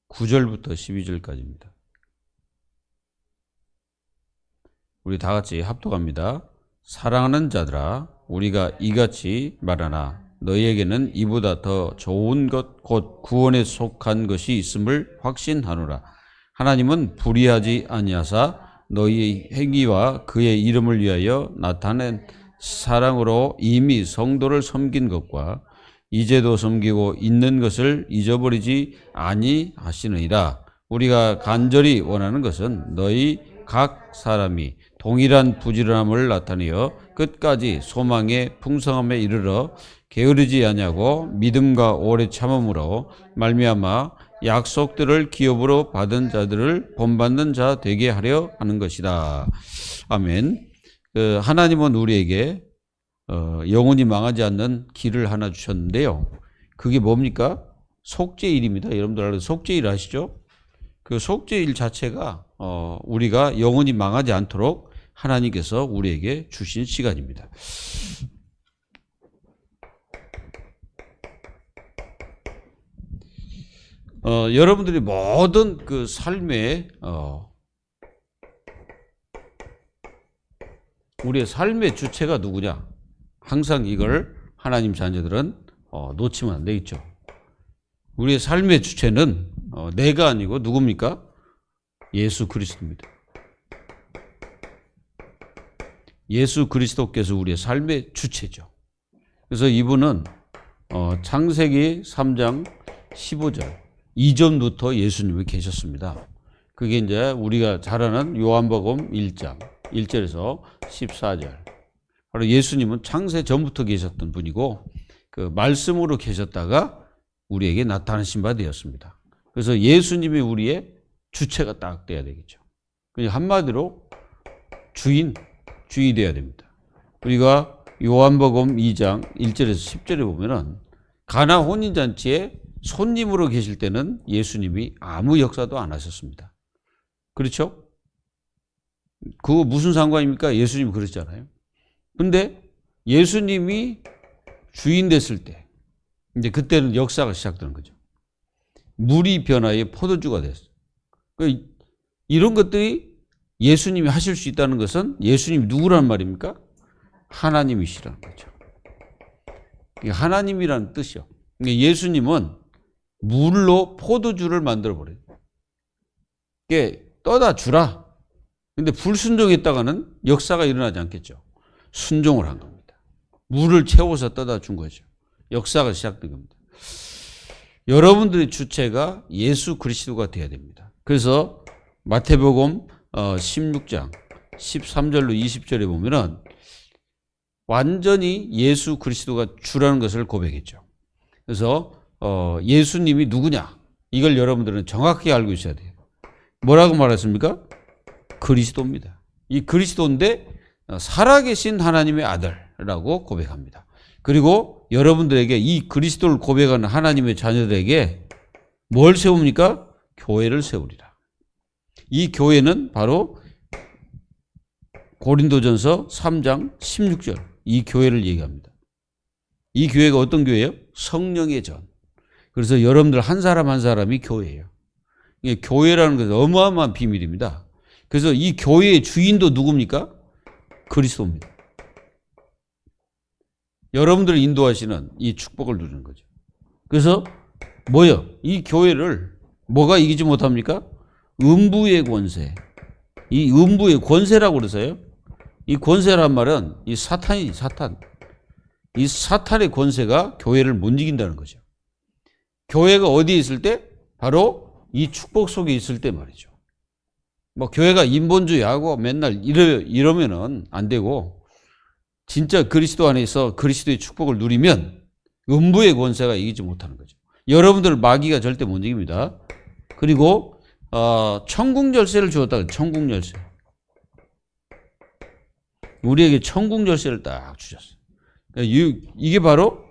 9절부터 12절까지입니다. 우리 다 같이 합독합니다. 사랑하는 자들아, 우리가 이같이 말하나 너희에게는 이보다 더 좋은 것 곧 구원에 속한 것이 있음을 확신하노라. 하나님은 불의하지 아니하사 너희 행위와 그의 이름을 위하여 나타낸 사랑으로 이미 성도를 섬긴 것과 이제도 섬기고 있는 것을 잊어버리지 아니하시느니라. 우리가 간절히 원하는 것은 너희 각 사람이 동일한 부지런함을 나타내어 끝까지 소망의 풍성함에 이르러 게으르지 아니하고 믿음과 오래 참음으로 말미암아 약속들을 기업으로 받은 자들을 본받는 자 되게 하려 하는 것이다. 아멘. 하나님은 우리에게 영원히 망하지 않는 길을 하나 주셨는데요. 그게 뭡니까? 속죄일입니다. 여러분들 알아서 속죄일 아시죠? 그 속죄일 자체가 우리가 영원히 망하지 않도록 하나님께서 우리에게 주신 시간입니다. 여러분들이 모든 그 삶의 우리의 삶의 주체가 누구냐? 항상 이걸 하나님 자녀들은 놓치면 안 되겠죠. 우리의 삶의 주체는 내가 아니고 누굽니까? 예수 그리스도입니다. 예수 그리스도께서 우리의 삶의 주체죠. 그래서 이분은 창세기 3장 15절 이전부터 예수님이 계셨습니다. 그게 이제 우리가 잘 아는 요한복음 1장 1절에서 14절. 바로 예수님은 창세 전부터 계셨던 분이고 그 말씀으로 계셨다가 우리에게 나타나신 바 되었습니다. 그래서 예수님이 우리의 주체가 딱 돼야 되겠죠. 그냥 한마디로 주인이 돼야 됩니다. 우리가 요한복음 2장 1절에서 10절에 보면은 가나 혼인잔치에 손님으로 계실 때는 예수님이 아무 역사도 안 하셨습니다. 그렇죠? 그거 무슨 상관입니까? 예수님이 그랬잖아요. 근데 예수님이 주인 됐을 때 이제 그때는 역사가 시작되는 거죠. 물이 변화해 포도주가 됐어요. 이런 것들이 예수님이 하실 수 있다는 것은 예수님이 누구란 말입니까? 하나님이시라는 거죠. 하나님이라는 뜻이요. 예수님은 물로 포도주를 만들어버려요. 이게 떠다 주라. 근데 불순종했다가는 역사가 일어나지 않겠죠. 순종을 한 겁니다. 물을 채워서 떠다 준 거죠. 역사가 시작된 겁니다. 여러분들의 주체가 예수 그리스도가 되어야 됩니다. 그래서 마태복음 16장 13절로 20절에 보면은 완전히 예수 그리스도가 주라는 것을 고백했죠. 그래서 예수님이 누구냐? 이걸 여러분들은 정확히 알고 있어야 돼요. 뭐라고 말했습니까? 그리스도입니다. 이 그리스도인데 살아계신 하나님의 아들이라고 고백합니다. 그리고 여러분들에게 이 그리스도를 고백하는 하나님의 자녀들에게 뭘 세웁니까? 교회를 세우리라. 이 교회는 바로 고린도전서 3장 16절 이 교회를 얘기합니다. 이 교회가 어떤 교회예요? 성령의 전. 그래서 여러분들 한 사람 한 사람이 교회예요. 이게 교회라는 것은 어마어마한 비밀입니다. 그래서 이 교회의 주인도 누굽니까? 그리스도입니다. 여러분들을 인도하시는 이 축복을 누리는 거죠. 그래서 뭐요? 이 교회를 뭐가 이기지 못합니까? 음부의 권세. 이 음부의 권세라고 그러세요. 이 권세란 말은 이 사탄. 이 사탄의 권세가 교회를 못 이긴다는 거죠. 교회가 어디에 있을 때? 바로 이 축복 속에 있을 때 말이죠. 뭐 교회가 인본주의하고 맨날 이러면은 안 되고 진짜 그리스도 안에서 그리스도의 축복을 누리면 음부의 권세가 이기지 못하는 거죠. 여러분들 마귀가 절대 못 이깁니다. 그리고 천국 열쇠를 주었다. 천국 열쇠. 우리에게 천국 열쇠를 딱 주셨어요. 이게 바로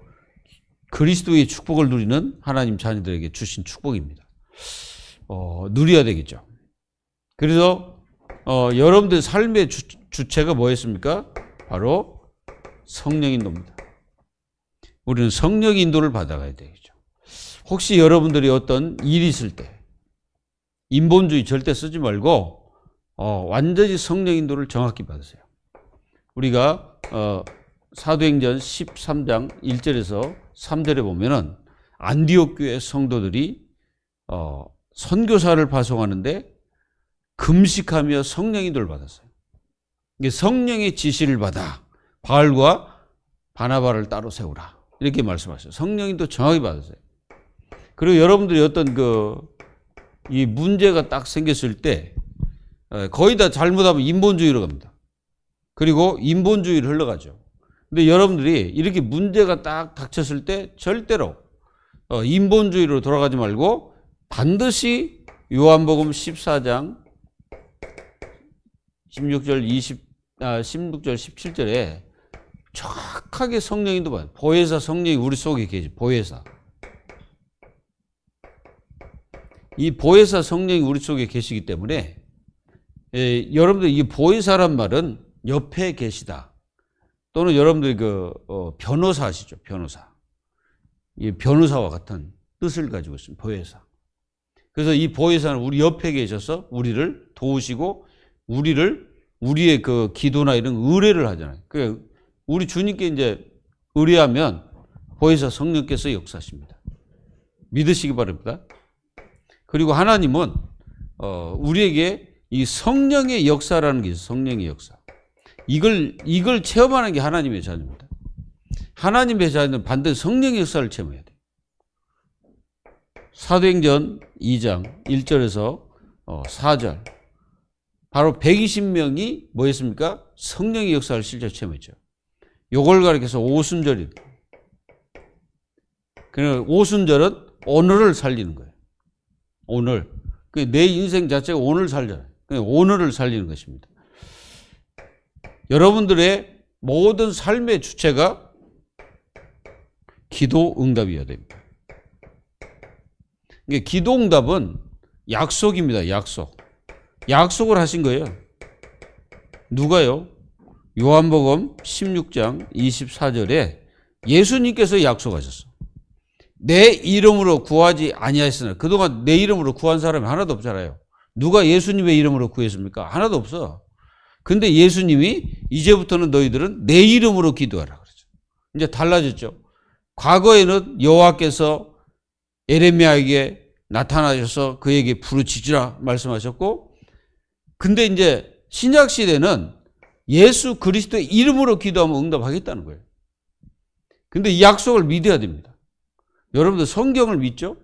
그리스도의 축복을 누리는 하나님 자녀들에게 주신 축복입니다. 누려야 되겠죠. 그래서 여러분들 삶의 주체가 뭐였습니까? 바로 성령 인도입니다. 우리는 성령 인도를 받아가야 되겠죠. 혹시 여러분들이 어떤 일이 있을 때 인본주의 절대 쓰지 말고 완전히 성령 인도를 정확히 받으세요. 우리가 사도행전 13장 1절에서 3절에 보면은 안디옥 교회 성도들이 선교사를 파송하는데 금식하며 성령 인도를 받았어요. 이게 성령의 지시를 받아 바울과 바나바를 따로 세우라 이렇게 말씀하셨어요. 성령 인도 정확히 받았어요. 그리고 여러분들이 어떤 이 문제가 딱 생겼을 때 거의 다 잘못하면 인본주의로 갑니다. 그리고 인본주의를 흘러가죠. 근데 여러분들이 이렇게 문제가 딱 닥쳤을 때 절대로 인본주의로 돌아가지 말고 반드시 요한복음 14장 16절 17절에 정확하게 성령인도 봐요. 보혜사 성령이 우리 속에 계시. 보혜사. 이 보혜사 성령이 우리 속에 계시기 때문에 여러분들 이 보혜사란 말은 옆에 계시다. 또는 여러분들이 변호사 아시죠? 변호사. 이 변호사와 같은 뜻을 가지고 있습니다. 보혜사. 그래서 이 보혜사는 우리 옆에 계셔서 우리를 도우시고 우리의 기도나 이런 의뢰를 하잖아요. 우리 주님께 이제 의뢰하면 보혜사 성령께서 역사하십니다. 믿으시기 바랍니다. 그리고 하나님은 우리에게 이 성령의 역사라는 게 있어요. 성령의 역사. 이걸 체험하는 게 하나님의 자녀입니다. 하나님의 자녀는 반드시 성령의 역사를 체험해야 돼요. 사도행전 2장 1절에서 4절. 바로 120명이 뭐 했습니까? 성령의 역사를 실제 체험했죠. 요걸 가리켜서 오순절이다. 그러니까 오순절은 오늘을 살리는 거예요. 오늘. 내 인생 자체가 오늘 살잖아요. 오늘을 살리는 것입니다. 여러분들의 모든 삶의 주체가 기도 응답이어야 됩니다. 기도 응답은 약속입니다. 약속. 약속을 하신 거예요. 누가요? 요한복음 16장 24절에 예수님께서 약속하셨어. 내 이름으로 구하지 아니하였으나 그동안 내 이름으로 구한 사람이 하나도 없잖아요. 누가 예수님의 이름으로 구했습니까? 하나도 없어. 근데 예수님이 이제부터는 너희들은 내 이름으로 기도하라 그러죠. 이제 달라졌죠. 과거에는 여호와께서 에레미야에게 나타나셔서 그에게 부르짖으라 말씀하셨고, 근데 이제 신약 시대는 예수 그리스도의 이름으로 기도하면 응답하겠다는 거예요. 근데 이 약속을 믿어야 됩니다. 여러분들 성경을 믿죠?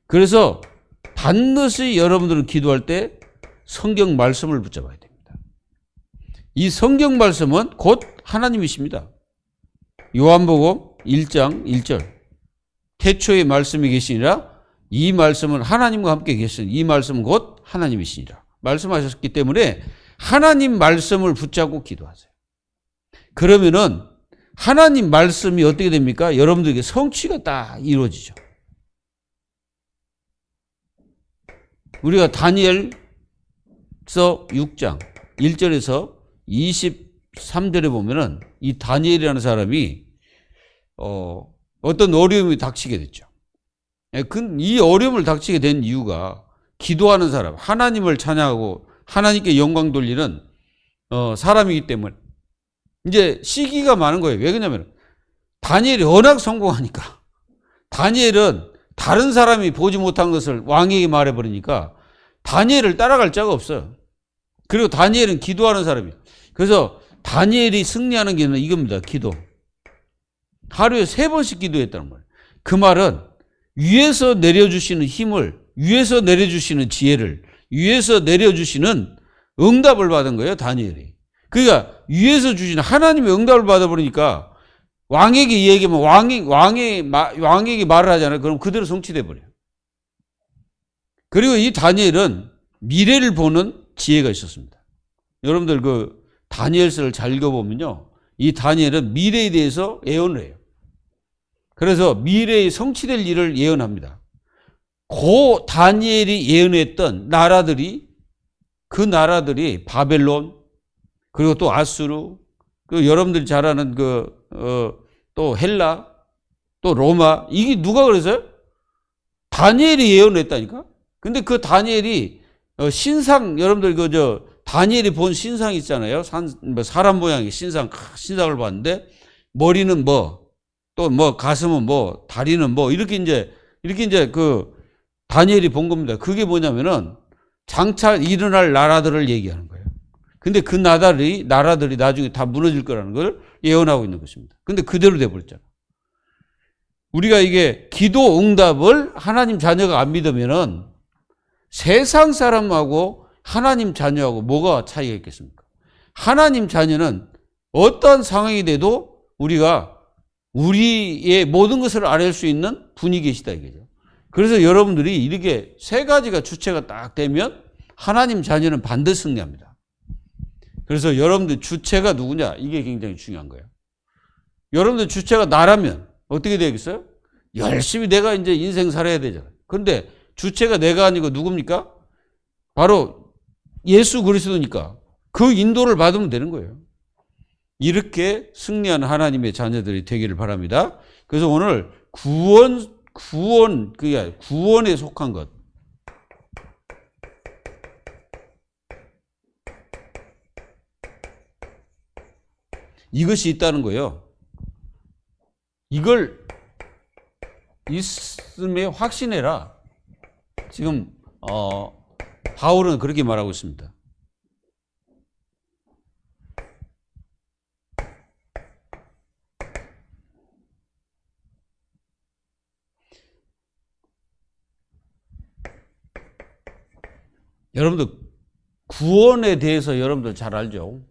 그래서 반드시 여러분들은 기도할 때 성경 말씀을 붙잡아야 됩니다. 이 성경 말씀은 곧 하나님이십니다. 요한복음 1장 1절. 태초에 말씀이 계시니라 이 말씀은 하나님과 함께 계시니 이 말씀은 곧 하나님이시니라 말씀하셨기 때문에 하나님 말씀을 붙잡고 기도하세요. 그러면은 하나님 말씀이 어떻게 됩니까? 여러분들에게 성취가 딱 이루어지죠. 우리가 다니엘서 6장 1절에서 23절에 보면은 이 다니엘이라는 사람이 어떤 어려움이 닥치게 됐죠. 이 어려움을 닥치게 된 이유가 기도하는 사람, 하나님을 찬양하고 하나님께 영광 돌리는 사람이기 때문에 이제 시기가 많은 거예요. 왜 그러냐면 다니엘이 워낙 성공하니까 다니엘은 다른 사람이 보지 못한 것을 왕에게 말해버리니까 다니엘을 따라갈 자가 없어요. 그리고 다니엘은 기도하는 사람이에요. 그래서 다니엘이 승리하는 길은 이겁니다. 기도. 하루에 3번씩 기도했다는 거예요. 그 말은 위에서 내려주시는 힘을, 위에서 내려주시는 지혜를, 위에서 내려주시는 응답을 받은 거예요. 다니엘이. 그러니까 위에서 주시는 하나님의 응답을 받아버리니까 왕에게 얘기하면 왕에게 말을 하잖아요. 그럼 그대로 성취돼 버려요. 그리고 이 다니엘은 미래를 보는 지혜가 있었습니다. 여러분들 다니엘서를 잘 읽어보면요, 이 다니엘은 미래에 대해서 예언을 해요. 그래서 미래에 성취될 일을 예언합니다. 그 다니엘이 예언했던 나라들이, 그 나라들이 바벨론, 그리고 또 아수르, 여러분들이 잘 아는 또 헬라, 또 로마, 이게 누가 그랬어요? 다니엘이 예언했다니까? 근데 그 다니엘이 신상, 여러분들 다니엘이 본 신상 있잖아요. 사람 모양의 신상을 봤는데, 머리는 뭐, 또 뭐, 가슴은 뭐, 다리는 뭐, 이렇게 이제 다니엘이 본 겁니다. 그게 뭐냐면은, 장차 일어날 나라들을 얘기하는 거예요. 근데 그 나라들이 나중에 다 무너질 거라는 걸 예언하고 있는 것입니다. 근데 그대로 돼버렸잖아. 우리가 이게 기도 응답을 하나님 자녀가 안 믿으면은 세상 사람하고 하나님 자녀하고 뭐가 차이가 있겠습니까? 하나님 자녀는 어떤 상황이 돼도 우리가 우리의 모든 것을 알릴 수 있는 분이 계시다 이거죠. 그래서 여러분들이 이렇게 세 가지가 주체가 딱 되면 하나님 자녀는 반드시 승리합니다. 그래서 여러분들 주체가 누구냐? 이게 굉장히 중요한 거예요. 여러분들 주체가 나라면 어떻게 되겠어요? 열심히 내가 이제 인생 살아야 되잖아요. 그런데 주체가 내가 아니고 누굽니까? 바로 예수 그리스도니까 그 인도를 받으면 되는 거예요. 이렇게 승리하는 하나님의 자녀들이 되기를 바랍니다. 그래서 오늘 구원에 속한 것. 이것이 있다는 거예요. 이걸 있음에 확신해라. 지금 바울은 그렇게 말하고 있습니다. 여러분들 구원에 대해서 여러분들 잘 알죠?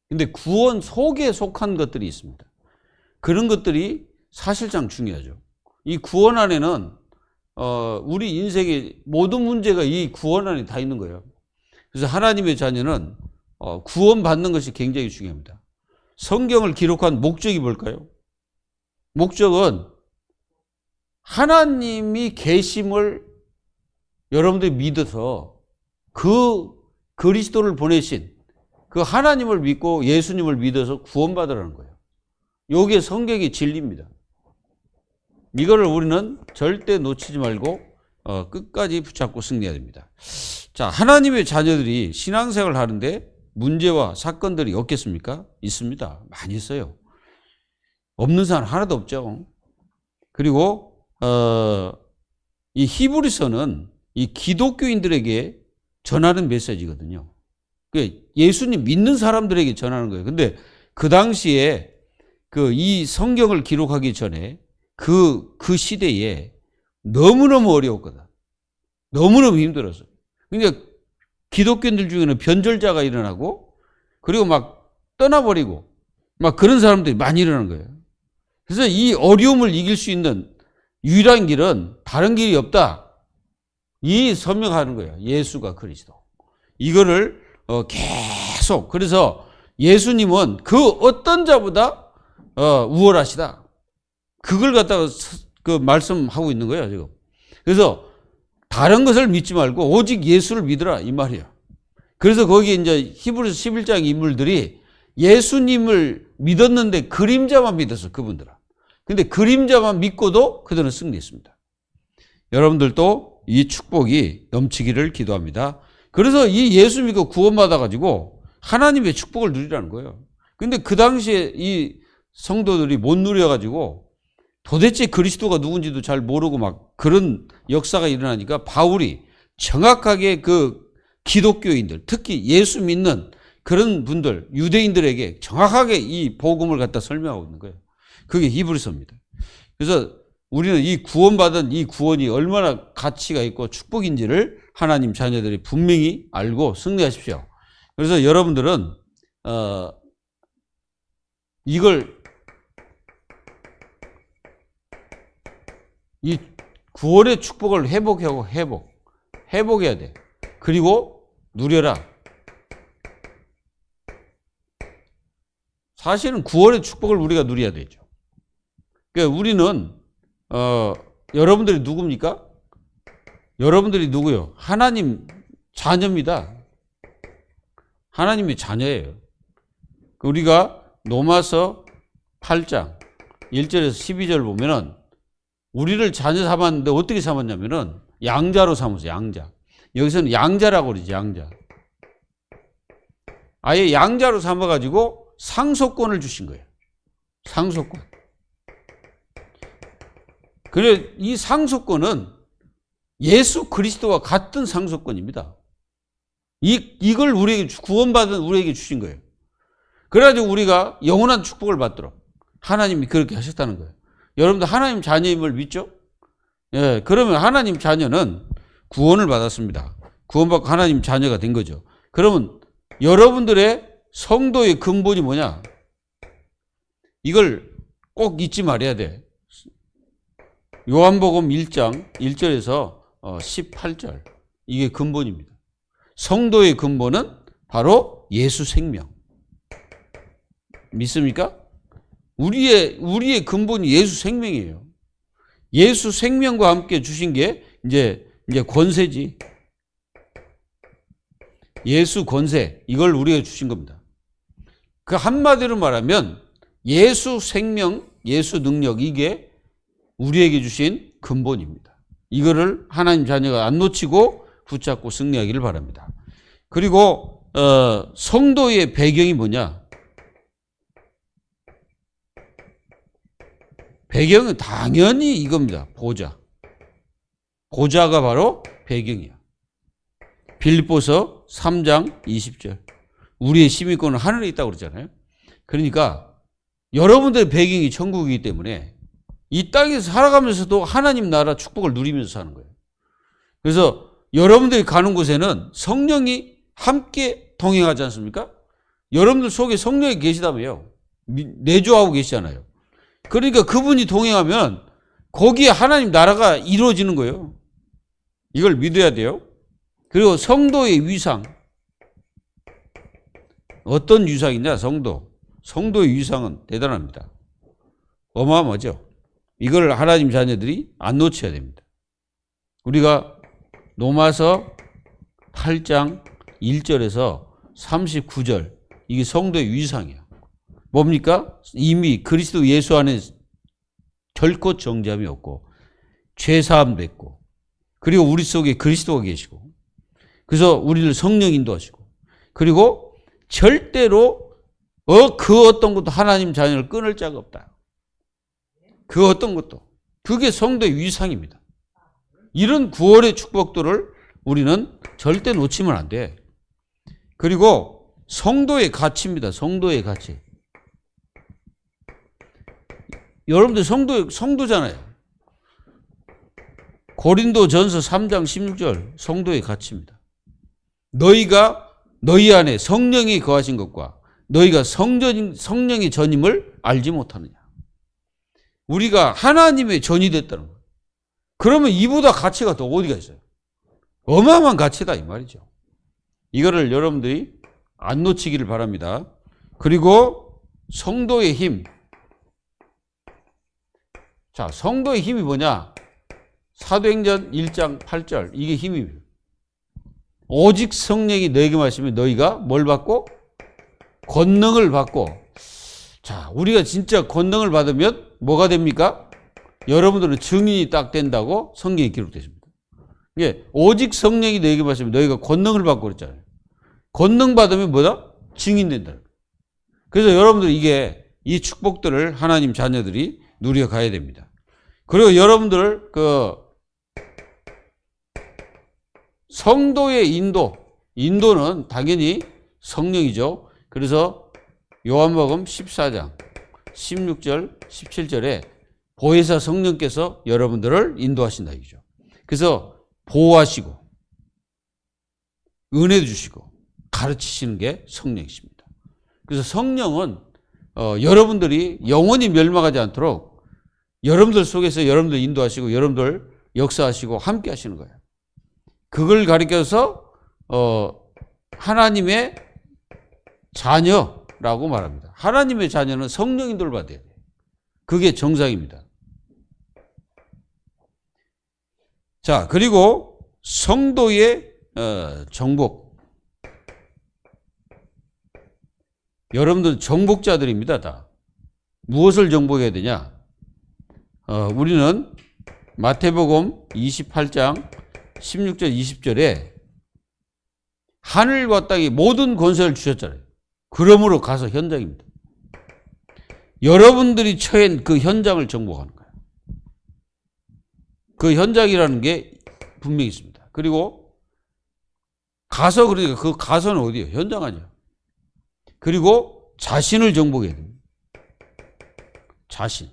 근데 구원 속에 속한 것들이 있습니다. 그런 것들이 사실상 중요하죠. 이 구원 안에는 우리 인생의 모든 문제가 이 구원 안에 다 있는 거예요. 그래서 하나님의 자녀는 구원받는 것이 굉장히 중요합니다. 성경을 기록한 목적이 뭘까요? 목적은 하나님이 계심을 여러분들이 믿어서 그 그리스도를 보내신 그 하나님을 믿고 예수님을 믿어서 구원받으라는 거예요. 이게 성경의 진리입니다. 이거를 우리는 절대 놓치지 말고 끝까지 붙잡고 승리해야 됩니다. 자, 하나님의 자녀들이 신앙생활을 하는데 문제와 사건들이 없겠습니까? 있습니다. 많이 있어요. 없는 사람 하나도 없죠. 그리고 이 히브리서는 이 기독교인들에게 전하는 메시지거든요. 예수님 믿는 사람들에게 전하는 거예요. 근데 그 당시에 이 성경을 기록하기 전에 그 시대에 너무너무 어려웠거든. 너무너무 힘들었어요. 그러니까 기독교인들 중에는 변절자가 일어나고 그리고 막 떠나버리고 막 그런 사람들이 많이 일어나는 거예요. 그래서 이 어려움을 이길 수 있는 유일한 길은 다른 길이 없다. 이 설명하는 거예요. 예수가 그리스도. 이거를 계속 그래서 예수님은 그 어떤 자보다 우월하시다. 그걸 갖다가 말씀하고 있는 거예요, 지금. 그래서 다른 것을 믿지 말고 오직 예수를 믿으라 이 말이에요. 그래서 거기 이제 히브리서 11장 인물들이 예수님을 믿었는데 그림자만 믿었어, 그분들은. 근데 그림자만 믿고도 그들은 승리했습니다. 여러분들도 이 축복이 넘치기를 기도합니다. 그래서 이 예수 믿고 구원받아가지고 하나님의 축복을 누리라는 거예요. 근데 그 당시에 이 성도들이 못 누려가지고 도대체 그리스도가 누군지도 잘 모르고 막 그런 역사가 일어나니까 바울이 정확하게 그 기독교인들, 특히 예수 믿는 그런 분들, 유대인들에게 정확하게 이 복음을 갖다 설명하고 있는 거예요. 그게 히브리서입니다. 그래서 우리는 이 구원받은 이 구원이 얼마나 가치가 있고 축복인지를 하나님 자녀들이 분명히 알고 승리하십시오. 그래서 여러분들은 이걸 이 구원의 축복을 회복해야 돼. 그리고 누려라. 사실은 구원의 축복을 우리가 누려야 되죠. 그러니까 우리는 여러분들이 누굽니까? 여러분들이 누구요? 하나님 자녀입니다. 하나님의 자녀예요. 우리가 로마서 8장 1절에서 12절 보면은 우리를 자녀 삼았는데 어떻게 삼았냐면은 양자로 삼았어요. 양자. 여기서는 양자라고 그러지, 양자. 아예 양자로 삼아가지고 상속권을 주신 거예요. 상속권. 그래, 이 상속권은 예수 그리스도와 같은 상속권입니다. 이걸 우리에게, 구원받은 우리에게 주신 거예요. 그래가지고 우리가 영원한 축복을 받도록 하나님이 그렇게 하셨다는 거예요. 여러분들 하나님 자녀임을 믿죠? 예, 그러면 하나님 자녀는 구원을 받았습니다. 구원받고 하나님 자녀가 된 거죠. 그러면 여러분들의 성도의 근본이 뭐냐? 이걸 꼭 잊지 말아야 돼. 요한복음 1장 1절에서 18절. 이게 근본입니다. 성도의 근본은 바로 예수 생명. 믿습니까? 우리의 근본이 예수 생명이에요. 예수 생명과 함께 주신 게 이제 권세지. 예수 권세. 이걸 우리에게 주신 겁니다. 그 한마디로 말하면 예수 생명, 예수 능력, 이게 우리에게 주신 근본입니다. 이거를 하나님 자녀가 안 놓치고 붙잡고 승리하기를 바랍니다. 그리고 성도의 배경이 뭐냐? 배경은 당연히 이겁니다. 보좌. 보좌가 바로 배경이야. 빌립보서 3장 20절. 우리의 시민권은 하늘에 있다고 그러잖아요. 그러니까 여러분들의 배경이 천국이기 때문에 이 땅에서 살아가면서도 하나님 나라 축복을 누리면서 사는 거예요. 그래서 여러분들이 가는 곳에는 성령이 함께 동행하지 않습니까? 여러분들 속에 성령이 계시다며요. 내주하고 계시잖아요. 그러니까 그분이 동행하면 거기에 하나님 나라가 이루어지는 거예요. 이걸 믿어야 돼요. 그리고 성도의 위상. 어떤 위상이냐? 성도의 위상은 대단합니다. 어마어마하죠. 이걸 하나님 자녀들이 안 놓쳐야 됩니다. 우리가 로마서 8장 1절에서 39절, 이게 성도의 위상이야. 뭡니까? 이미 그리스도 예수 안에 결코 정죄함이 없고 죄사함 됐고, 그리고 우리 속에 그리스도가 계시고, 그래서 우리를 성령 인도하시고, 그리고 절대로 그 어떤 것도 하나님 자녀를 끊을 자가 없다. 그 어떤 것도. 그게 성도의 위상입니다. 이런 구원의 축복들을 우리는 절대 놓치면 안 돼. 그리고 성도의 가치입니다. 성도의 가치. 여러분들 성도잖아요. 고린도전서 3장 16절, 성도의 가치입니다. 너희가 너희 안에 성령이 거하신 것과 너희가 성령의 전임을 알지 못하느냐. 우리가 하나님의 전이 됐다는 거예요. 그러면 이보다 가치가 더 어디가 있어요? 어마어마한 가치다 이 말이죠. 이거를 여러분들이 안 놓치기를 바랍니다. 그리고 성도의 힘. 자, 성도의 힘이 뭐냐? 사도행전 1장 8절, 이게 힘입니다. 오직 성령이 너에게 마시면 너희가 뭘 받고? 권능을 받고. 자, 우리가 진짜 권능을 받으면 뭐가 됩니까? 여러분들은 증인이 딱 된다고 성경에 기록되어 있습니다. 이게 오직 성령이 너에게 마시면 너희가 권능을 받고 그랬잖아요. 권능 받으면 뭐다? 증인 된다. 그래서 여러분들 이 축복들을 하나님 자녀들이 누려가야 됩니다. 그리고 여러분들 성도의 인도는 당연히 성령이죠. 그래서 요한복음 14장 16절 17절에 보혜사 성령께서 여러분들을 인도하신다 이거죠. 그래서 보호하시고 은혜도 주시고 가르치시는 게 성령이십니다. 그래서 성령은 여러분들이 영원히 멸망하지 않도록 여러분들 속에서 여러분들 인도하시고 여러분들 역사하시고 함께 하시는 거예요. 그걸 가리켜서 하나님의 자녀라고 말합니다. 하나님의 자녀는 성령 인도를 받아야 돼요. 그게 정상입니다. 자, 그리고 성도의 정복. 여러분들 정복자들입니다. 다. 무엇을 정복해야 되냐? 우리는 마태복음 28장 16절 20절에 하늘과 땅에 모든 권세를 주셨잖아요. 그러므로 가서 현장입니다. 여러분들이 처한 그 현장을 정복하는 거예요. 그 현장이라는 게 분명히 있습니다. 그리고 가서, 그러니까 그 가서는 어디예요? 현장 아니에요. 그리고 자신을 정복해야 됩니다. 자신.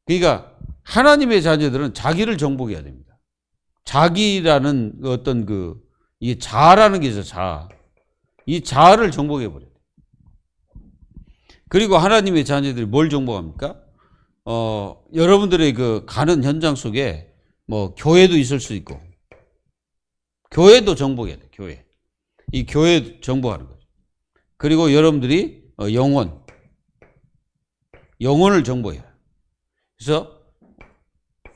그러니까 하나님의 자녀들은 자기를 정복해야 됩니다. 자기라는 어떤 이게 자아라는 게 있어요. 자아. 이 자아를 정복해버려요. 그리고 하나님의 자녀들이 뭘 정복합니까? 여러분들의 그 가는 현장 속에 뭐 교회도 있을 수 있고, 교회도 정복해야 돼. 교회. 이 교회 정복하는 거죠. 그리고 여러분들이 영혼을 정복해요. 그래서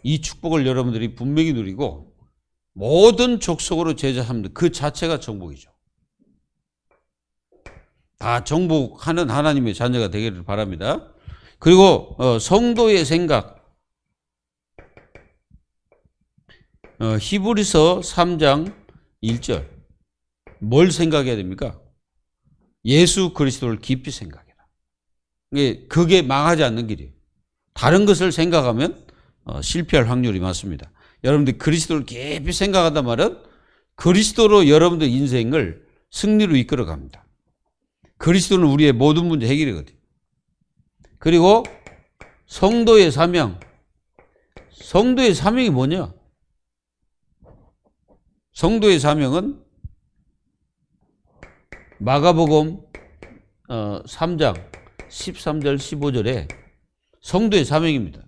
이 축복을 여러분들이 분명히 누리고 모든 족속으로 제자합니다. 그 자체가 정복이죠. 다 정복하는 하나님의 자녀가 되기를 바랍니다. 그리고 성도의 생각, 히브리서 3장 1절 뭘 생각해야 됩니까? 예수 그리스도를 깊이 생각해라. 그게 망하지 않는 길이에요. 다른 것을 생각하면 실패할 확률이 많습니다. 여러분들 그리스도를 깊이 생각한단 말은 그리스도로 여러분들 인생을 승리로 이끌어갑니다. 그리스도는 우리의 모든 문제 해결이거든요. 그리고 성도의 사명. 성도의 사명이 뭐냐? 성도의 사명은 마가복음 3장 13절 15절에 성도의 사명입니다.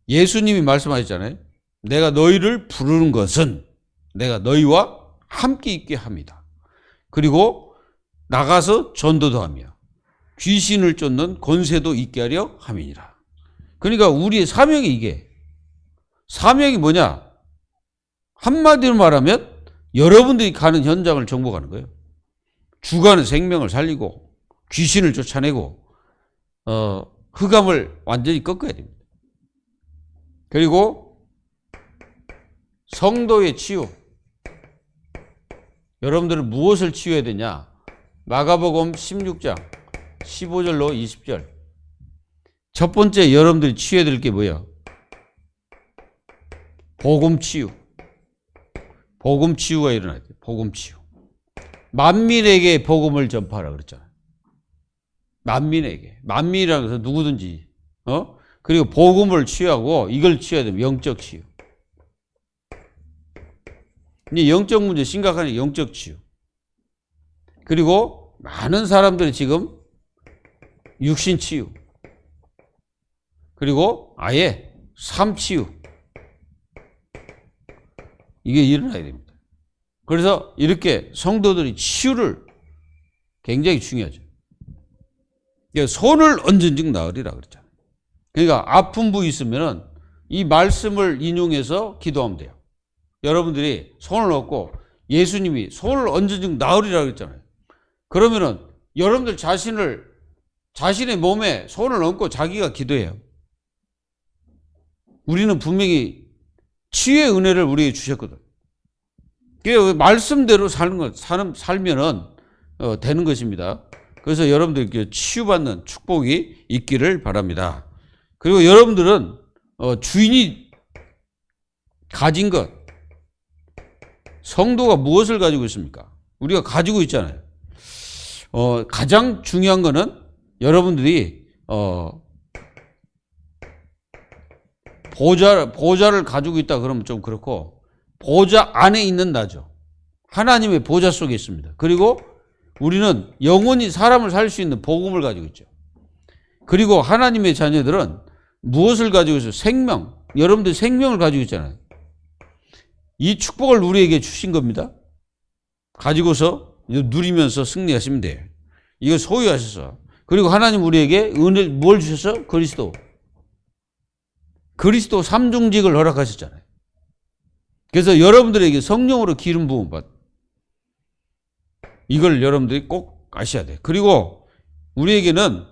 예수님이 말씀하셨잖아요. 내가 너희를 부르는 것은 내가 너희와 함께 있게 합니다. 그리고 나가서 전도도 하며 귀신을 쫓는 권세도 있게 하려 함이니라. 그러니까 우리의 사명이 이게. 사명이 뭐냐? 한마디로 말하면 여러분들이 가는 현장을 정복하는 거예요. 죽어가는 생명을 살리고 귀신을 쫓아내고 흑암을 완전히 꺾어야 됩니다. 그리고 성도의 치유. 여러분들은 무엇을 치유해야 되냐? 마가복음 16장 15절로 20절. 첫 번째 여러분들이 치유해야 될 게 뭐예요? 복음 치유. 복음 치유가 일어나야 돼요. 복음 치유. 만민에게 복음을 전파하라 그랬잖아요. 만민에게. 만민이라는 것은 누구든지. 그리고 복음을 치유하고 이걸 치유해야 됩니다. 영적 치유. 이제 영적 문제 심각한 영적 치유. 그리고 많은 사람들이 지금 육신 치유. 그리고 아예 삶 치유. 이게 일어나야 됩니다. 그래서 이렇게 성도들이 치유를 굉장히 중요하죠. 손을 얹은즉 나으리라 그랬잖아요. 그러니까 아픈 부위 있으면은 이 말씀을 인용해서 기도하면 돼요. 여러분들이 손을 얹고 예수님이 손을 얹은즉 나으리라 그랬잖아요. 그러면은 여러분들 자신의 몸에 손을 얹고 자기가 기도해요. 우리는 분명히 치유의 은혜를 우리에게 주셨거든. 그 말씀대로 살면은 되는 것입니다. 그래서 여러분들 치유받는 축복이 있기를 바랍니다. 그리고 여러분들은 주인이 가진 것, 성도가 무엇을 가지고 있습니까? 우리가 가지고 있잖아요. 가장 중요한 거는 여러분들이 보좌를 가지고 있다 그러면 좀 그렇고, 보좌 안에 있는 나죠. 하나님의 보좌 속에 있습니다. 그리고 우리는 영원히 사람을 살 수 있는 복음을 가지고 있죠. 그리고 하나님의 자녀들은 무엇을 가지고 있어요? 생명. 여러분들 생명을 가지고 있잖아요. 이 축복을 우리에게 주신 겁니다. 가지고서 누리면서 승리하시면 돼요. 이거 소유하셔서. 그리고 하나님 우리에게 은혜 뭘 주셨어? 그리스도. 그리스도 삼중직을 허락하셨잖아요. 그래서 여러분들에게 성령으로 기름 부음 받. 이걸 여러분들이 꼭 아셔야 돼요. 그리고 우리에게는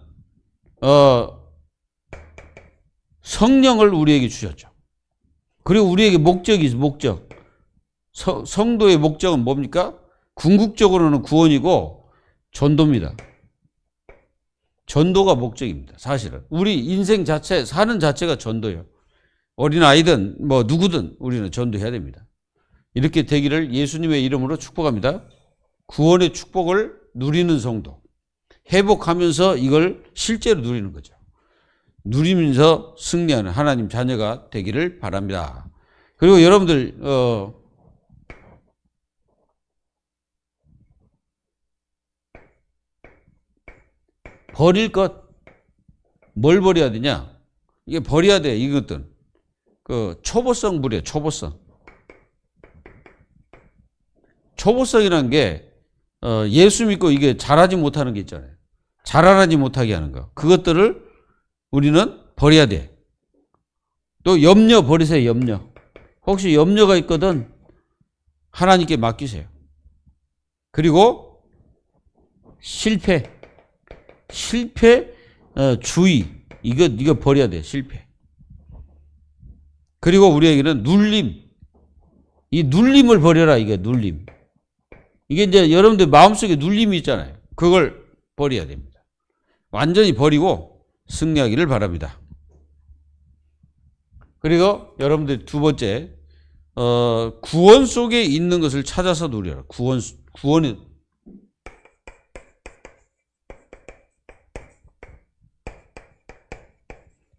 성령을 우리에게 주셨죠. 그리고 우리에게 목적이 있어요. 목적. 성도의 목적은 뭡니까? 궁극적으로는 구원이고 전도입니다. 전도가 목적입니다. 사실은. 우리 인생 자체, 사는 자체가 전도예요. 어린아이든 뭐 누구든 우리는 전도해야 됩니다. 이렇게 되기를 예수님의 이름으로 축복합니다. 구원의 축복을 누리는 성도. 회복하면서 이걸 실제로 누리는 거죠. 누리면서 승리하는 하나님 자녀가 되기를 바랍니다. 그리고 여러분들 버릴 것, 뭘 버려야 되냐? 이게 버려야 돼, 이것들. 초보성 부려, 초보성. 초보성이라는 게, 예수 믿고 이게 잘하지 못하는 게 있잖아요. 자라나지 못하게 하는 거. 그것들을 우리는 버려야 돼. 또 염려 버리세요, 염려. 혹시 염려가 있거든, 하나님께 맡기세요. 그리고 실패, 주의. 이거 버려야 돼, 실패. 그리고 우리에게는 눌림. 이 눌림을 버려라, 이게 눌림. 이게 이제 여러분들 마음속에 눌림이 있잖아요. 그걸 버려야 됩니다. 완전히 버리고 승리하기를 바랍니다. 그리고 여러분들 두 번째, 구원 속에 있는 것을 찾아서 누려라. 구원은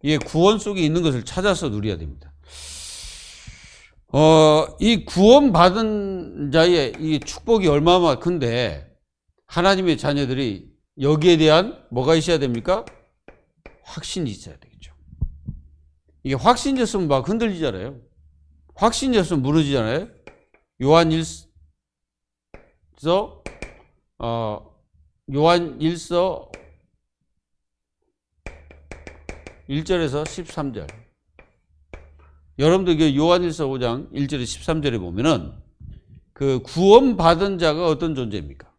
예, 구원 속에 있는 것을 찾아서 누려야 됩니다. 이 구원받은 자의 이 축복이 얼마나 큰데 하나님의 자녀들이 여기에 대한 뭐가 있어야 됩니까? 확신이 있어야 되겠죠. 이게 확신이 없으면 막 흔들리잖아요. 확신이 없으면 무너지잖아요. 요한 1서 1절에서 13절. 여러분들 요한일서 5장 1절에 13절에 보면은 그 구원받은 자가 어떤 존재입니까?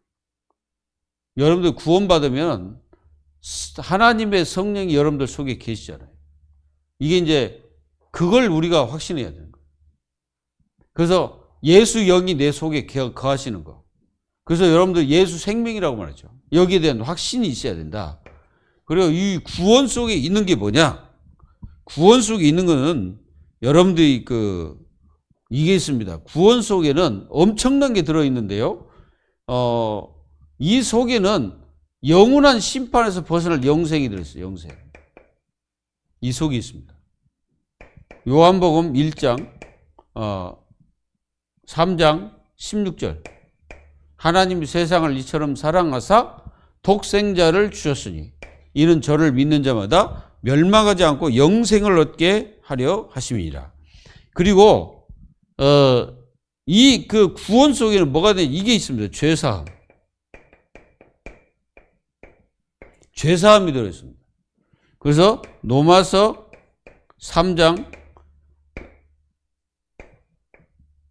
여러분들 구원받으면 하나님의 성령이 여러분들 속에 계시잖아요. 이게 이제 그걸 우리가 확신해야 되는 거예요. 그래서 예수 영이 내 속에 거하시는 거. 그래서 여러분들 예수 생명이라고 말하죠. 여기에 대한 확신이 있어야 된다. 그리고 이 구원 속에 있는 게 뭐냐? 구원 속에 있는 거는 여러분들이 이게 있습니다. 구원 속에는 엄청난 게 들어있는데요. 이 속에는 영원한 심판에서 벗어날 영생이 들어있어요. 영생. 이 속에 있습니다. 요한복음 1장 3장 16절. 하나님이 세상을 이처럼 사랑하사 독생자를 주셨으니 이는 저를 믿는 자마다 멸망하지 않고 영생을 얻게 하려 하심이니라. 그리고 이 구원 속에는 뭐가 되냐? 이게 있습니다. 죄사함. 죄사함이 들어있습니다. 그래서 로마서 3장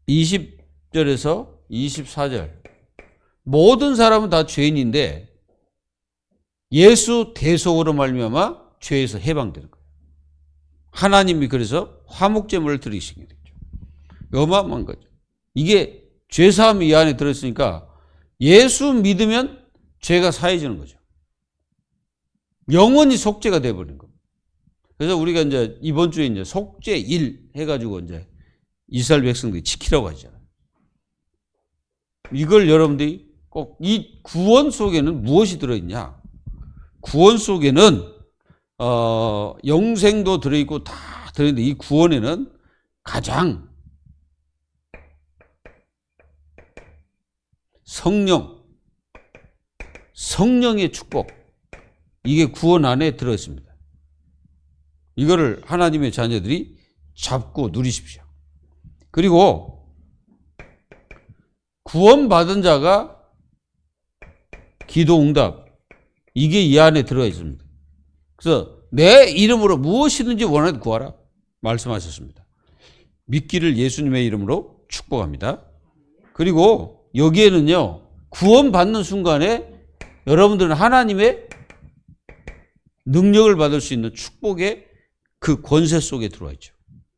20절에서 24절. 모든 사람은 다 죄인인데 예수 대속으로 말미암아 죄에서 해방되는 거예요. 하나님이 그래서 화목제물을 드리시게 되죠. 어마어마한 거죠. 이게 죄사함이 이 안에 들어있으니까 예수 믿으면 죄가 사해지는 거죠. 영원히 속죄가 돼버리는 겁니다. 그래서 우리가 이제 이번 주에 이제 속죄 1 해가지고 이제 이스라엘 백성들이 지키라고 하잖아요. 이걸 여러분들이 꼭 이 구원 속에는 무엇이 들어있냐? 구원 속에는 영생도 들어있고 다 들어있는데 이 구원에는 가장 성령의 축복, 이게 구원 안에 들어있습니다. 이거를 하나님의 자녀들이 잡고 누리십시오. 그리고 구원받은 자가 기도 응답, 이게 이 안에 들어가 있습니다. 그래서 내 이름으로 무엇이든지 원하는 구하라 말씀하셨습니다. 믿기를 예수님의 이름으로 축복합니다. 그리고 여기에는요, 구원받는 순간에 여러분들은 하나님의 능력을 받을 수 있는 축복의 그 권세 속에 들어와 있죠.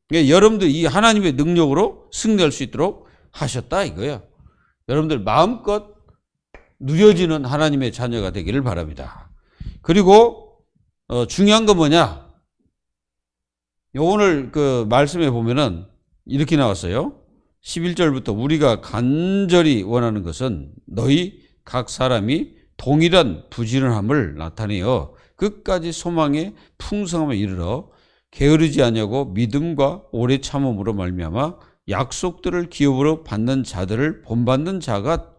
그러니까 여러분들 이 하나님의 능력으로 승리할 수 있도록 하셨다 이거예요. 여러분들 마음껏 누려지는 하나님의 자녀가 되기를 바랍니다. 그리고 중요한 건 뭐냐? 오늘 그 말씀에 보면은 이렇게 나왔어요. 11절부터 우리가 간절히 원하는 것은 너희 각 사람이 동일한 부지런함을 나타내어 끝까지 소망의 풍성함에 이르러 게으르지 아니하고 믿음과 오래 참음으로 말미암아 약속들을 기업으로 받는 자들을 본받는 자가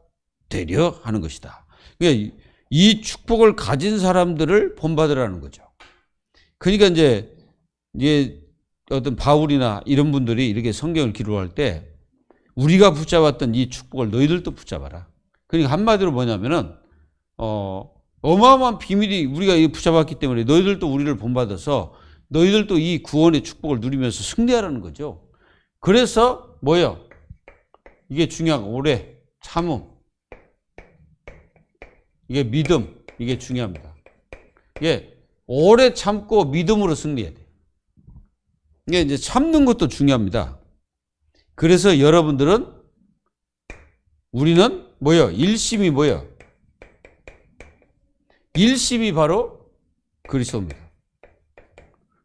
되려 하는 것이다. 그러니까 이 축복을 가진 사람들을 본받으라는 거죠. 그러니까 이제 어떤 바울이나 이런 분들이 이렇게 성경을 기록할 때 우리가 붙잡았던 이 축복을 너희들도 붙잡아라. 그러니까 한마디로 뭐냐면은 어마어마한 비밀이 우리가 붙잡았기 때문에 너희들도 우리를 본받아서 너희들도 이 구원의 축복을 누리면서 승리하라는 거죠. 그래서 뭐예요? 이게 중요한 거. 오래 참음. 이게 믿음. 이게 중요합니다. 이게 오래 참고 믿음으로 승리해야 돼요. 이게 이제 참는 것도 중요합니다. 그래서 여러분들은 우리는 뭐예요? 일심이 뭐예요? 일심이 바로 그리스도입니다.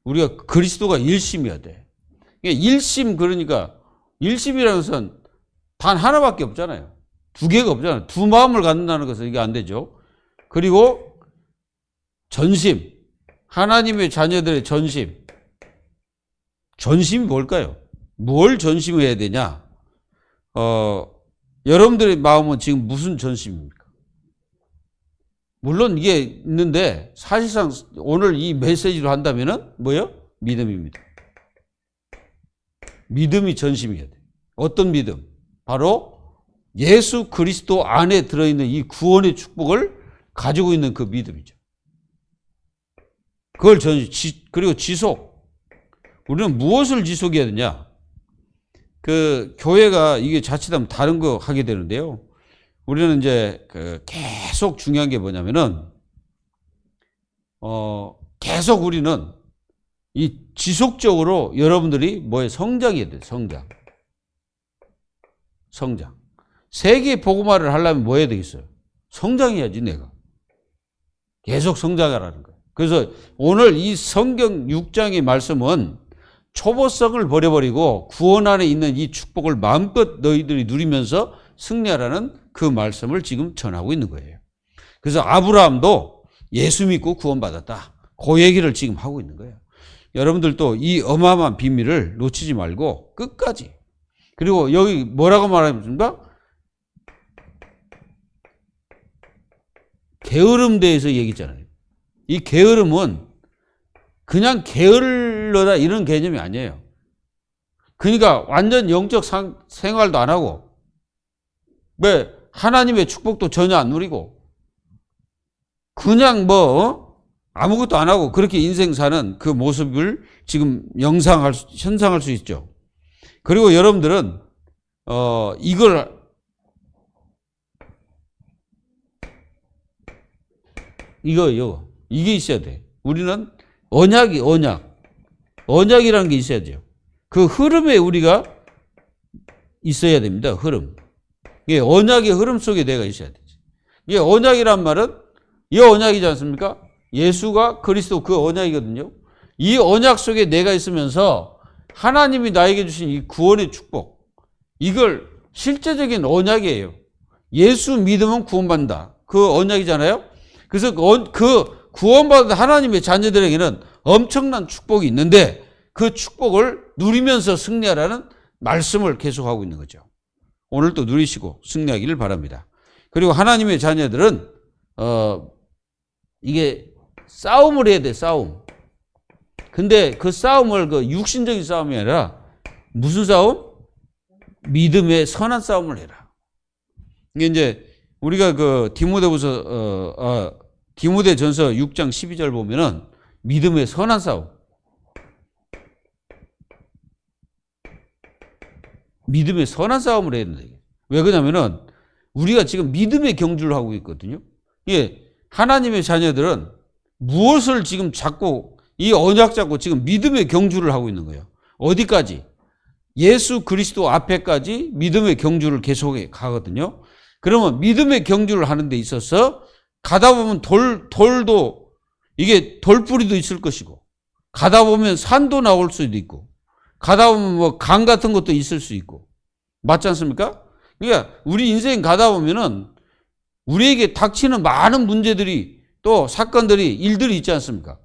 우리가 그리스도가 일심이어야 돼. 일심 그러니까 일심이라는 것은 단 하나밖에 없잖아요. 두 개가 없잖아요. 두 마음을 갖는다는 것은 이게 안 되죠. 그리고 전심. 하나님의 자녀들의 전심. 전심이 뭘까요? 뭘 전심해야 되냐? 여러분들의 마음은 지금 무슨 전심입니까? 물론 이게 있는데 사실상 오늘 이 메시지로 한다면은 뭐예요? 믿음입니다. 믿음이 전심이어야 돼요. 어떤 믿음? 바로 예수 그리스도 안에 들어있는 이 구원의 축복을 가지고 있는 그 믿음이죠. 그걸 그리고 지속. 우리는 무엇을 지속해야 되냐? 그 교회가 이게 자칫하면 다른 거 하게 되는데요. 우리는 이제 계속 중요한 게 뭐냐면은 계속 우리는 이 지속적으로 여러분들이 뭐에 성장해야 돼요. 성장. 세계 복음화를 하려면 뭐 해야 되겠어요? 성장해야지 내가. 계속 성장하라는 거예요. 그래서 오늘 이 성경 6장의 말씀은 초보성을 버려버리고 구원 안에 있는 이 축복을 마음껏 너희들이 누리면서 승리하라는 그 말씀을 지금 전하고 있는 거예요. 그래서 아브라함도 예수 믿고 구원받았다. 그 얘기를 지금 하고 있는 거예요. 여러분들도 이 어마어마한 비밀을 놓치지 말고 끝까지. 그리고 여기 뭐라고 말합니까? 게으름 대해서 얘기했잖아요. 이 게으름은 그냥 게을러다 이런 개념이 아니에요. 그러니까 완전 영적 생활도 안 하고 왜 하나님의 축복도 전혀 안 누리고 그냥 아무것도 안 하고 그렇게 인생 사는 그 모습을 지금 현상할 수 있죠. 그리고 여러분들은 이게 있어야 돼. 우리는 언약이라는 게 있어야 돼요. 그 흐름에 우리가 있어야 됩니다. 흐름. 이게 언약의 흐름 속에 내가 있어야 되지. 이게 언약이란 말은 이 언약이지 않습니까? 예수가 그리스도 그 언약이거든요. 이 언약 속에 내가 있으면서 하나님이 나에게 주신 이 구원의 축복, 이걸 실제적인 언약이에요. 예수 믿으면 구원받는다. 그 언약이잖아요. 그래서 그 구원받은 하나님의 자녀들에게는 엄청난 축복이 있는데 그 축복을 누리면서 승리하라는 말씀을 계속하고 있는 거죠. 오늘도 누리시고 승리하기를 바랍니다. 그리고 하나님의 자녀들은 이게 싸움을 해야 돼. 싸움. 근데 그 싸움을 그 육신적인 싸움이 아니라 무슨 싸움? 믿음의 선한 싸움을 해라. 이게 이제 우리가 그 디모데전서 6장 12절 보면은 믿음의 선한 싸움. 믿음의 선한 싸움을 해야 된다. 왜 그러냐면은 우리가 지금 믿음의 경주를 하고 있거든요. 예, 하나님의 자녀들은 무엇을 지금 잡고 이 언약 잡고 지금 믿음의 경주를 하고 있는 거예요. 어디까지? 예수 그리스도 앞에까지 믿음의 경주를 계속해 가거든요. 그러면 믿음의 경주를 하는 데 있어서 가다 보면 돌도 이게 돌뿌리도 있을 것이고, 가다 보면 산도 나올 수도 있고, 가다 보면 뭐 강 같은 것도 있을 수 있고, 맞지 않습니까? 그러니까 우리 인생 가다 보면은 우리에게 닥치는 많은 문제들이 또 사건들이 일들이 있지 않습니까?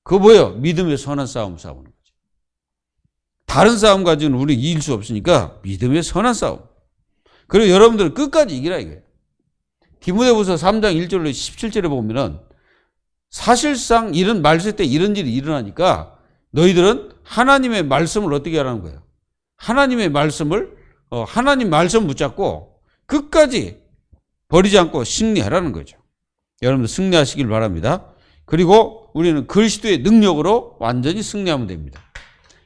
그거 뭐예요? 믿음의 선한 싸움 싸우는 거죠. 다른 싸움 가지고는 우리 이길 수 없으니까 믿음의 선한 싸움. 그리고 여러분들은 끝까지 이기라 이거예요. 디모데후서 3장 1절로 17절에 보면은 사실상 이런 말세 때 이런 일이 일어나니까 너희들은 하나님의 말씀을 어떻게 하라는 거예요? 하나님의 말씀을 하나님 말씀 붙잡고 끝까지 버리지 않고 승리하라는 거죠. 여러분들 승리하시길 바랍니다. 그리고 우리는 그리스도의 능력으로 완전히 승리하면 됩니다.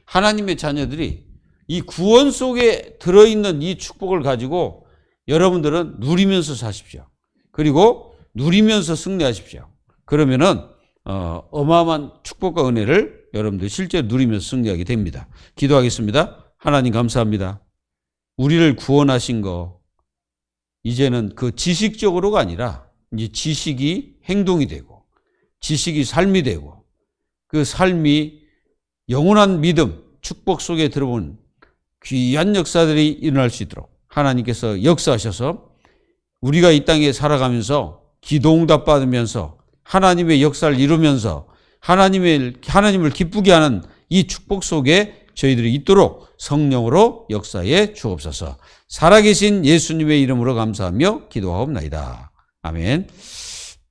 하나님의 자녀들이 이 구원 속에 들어있는 이 축복을 가지고 여러분들은 누리면서 사십시오. 그리고 누리면서 승리하십시오. 그러면은 어마어마한 축복과 은혜를 여러분들 실제로 누리면서 승리하게 됩니다. 기도하겠습니다. 하나님 감사합니다. 우리를 구원하신 거 이제는 그 지식적으로가 아니라 이제 지식이 행동이 되고 지식이 삶이 되고 그 삶이 영원한 믿음, 축복 속에 들어온 귀한 역사들이 일어날 수 있도록 하나님께서 역사하셔서 우리가 이 땅에 살아가면서 기도응답 받으면서 하나님의 역사를 이루면서 하나님을 기쁘게 하는 이 축복 속에 저희들이 있도록 성령으로 역사에 주옵소서. 살아계신 예수님의 이름으로 감사하며 기도하옵나이다. 아멘.